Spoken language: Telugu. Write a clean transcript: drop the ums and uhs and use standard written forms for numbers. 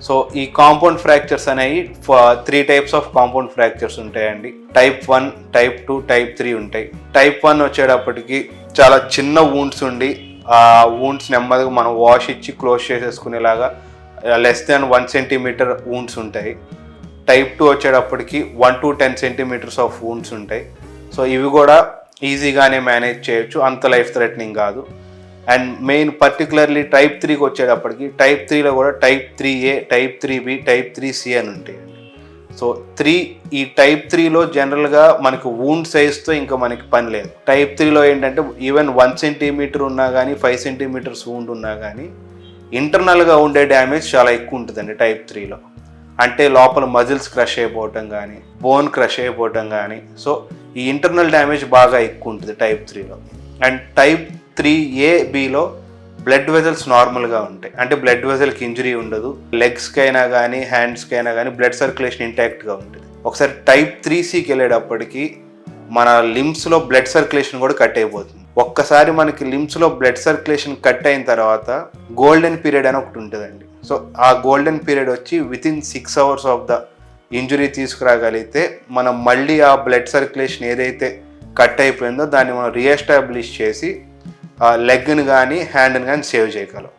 సో ఈ కాంపౌండ్ ఫ్రాక్చర్స్ అనేవి 3 టైప్స్ ఆఫ్ కాంపౌండ్ ఫ్రాక్చర్స్ ఉంటాయండి. టైప్ 1, టైప్ 2, టైప్ 3 ఉంటాయి. టైప్ 1 వచ్చేటప్పటికి చాలా చిన్న వూండ్స్ ఉండి ఆ వూండ్స్ నెమ్మదిగా మనం వాష్ ఇచ్చి క్లోజ్ చేసేసుకునేలాగా లెస్ దాన్ 1 సెంటీమీటర్ వూండ్స్ ఉంటాయి. టైప్ 2 వచ్చేటప్పటికి 1 to 10 సెంటీమీటర్స్ ఆఫ్ వూండ్స్ ఉంటాయి. సో ఇవి కూడా ఈజీగానే మేనేజ్ చేయొచ్చు, అంత లైఫ్ థ్రెటనింగ్ కాదు. అండ్ మెయిన్ పర్టికులర్లీ టైప్ 3కి వచ్చేటప్పటికి టైప్ 3లో కూడా type 3A, type 3B, type 3C అని ఉంటాయండి. సో ఈ టైప్ 3లో జనరల్గా మనకు వూండ్ సైజ్తో ఇంకా మనకి పని లేదు. టైప్ 3లో ఏంటంటే ఈవెన్ 1 సెంటీమీటర్ ఉన్నా కానీ 5 సెంటీమీటర్స్ వూండ్ ఉన్నా కానీ ఇంటర్నల్గా ఉండే డ్యామేజ్ చాలా ఎక్కువ ఉంటుందండి టైప్ 3లో. అంటే లోపల మజిల్స్ క్రష్ అయిపోవటం కానీ, బోన్ క్రష్ అయిపోవటం కానీ, సో ఈ ఇంటర్నల్ డ్యామేజ్ బాగా ఎక్కువ ఉంటుంది టైప్ 3లో. అండ్ టైప్ 3A-Bలో బ్లడ్ వెజల్స్ నార్మల్గా ఉంటాయి, అంటే బ్లడ్ వెజల్కి ఇంజరీ ఉండదు. లెగ్స్కి అయినా కానీ హ్యాండ్స్కి అయినా కానీ బ్లడ్ సర్క్యులేషన్ ఇంటాక్ట్గా ఉంటుంది. ఒకసారి టైప్ 3Cకి వెళ్ళేటప్పటికి మన లిమ్స్లో బ్లడ్ సర్క్యులేషన్ కూడా కట్ అయిపోతుంది. ఒక్కసారి మనకి లిమ్స్లో బ్లడ్ సర్క్యులేషన్ కట్ అయిన తర్వాత గోల్డెన్ పీరియడ్ అని ఒకటి ఉంటుందండి. సో ఆ గోల్డెన్ పీరియడ్ వచ్చి within 6 hours of the injury తీసుకురాగలిగితే మనం మళ్ళీ ఆ బ్లడ్ సర్క్యులేషన్ ఏదైతే కట్ అయిపోయిందో దాన్ని మనం రీఎస్టాబ్లిష్ చేసి లెగ్ని కానీ హ్యాండ్ని కానీ సేవ్ చేయగలం.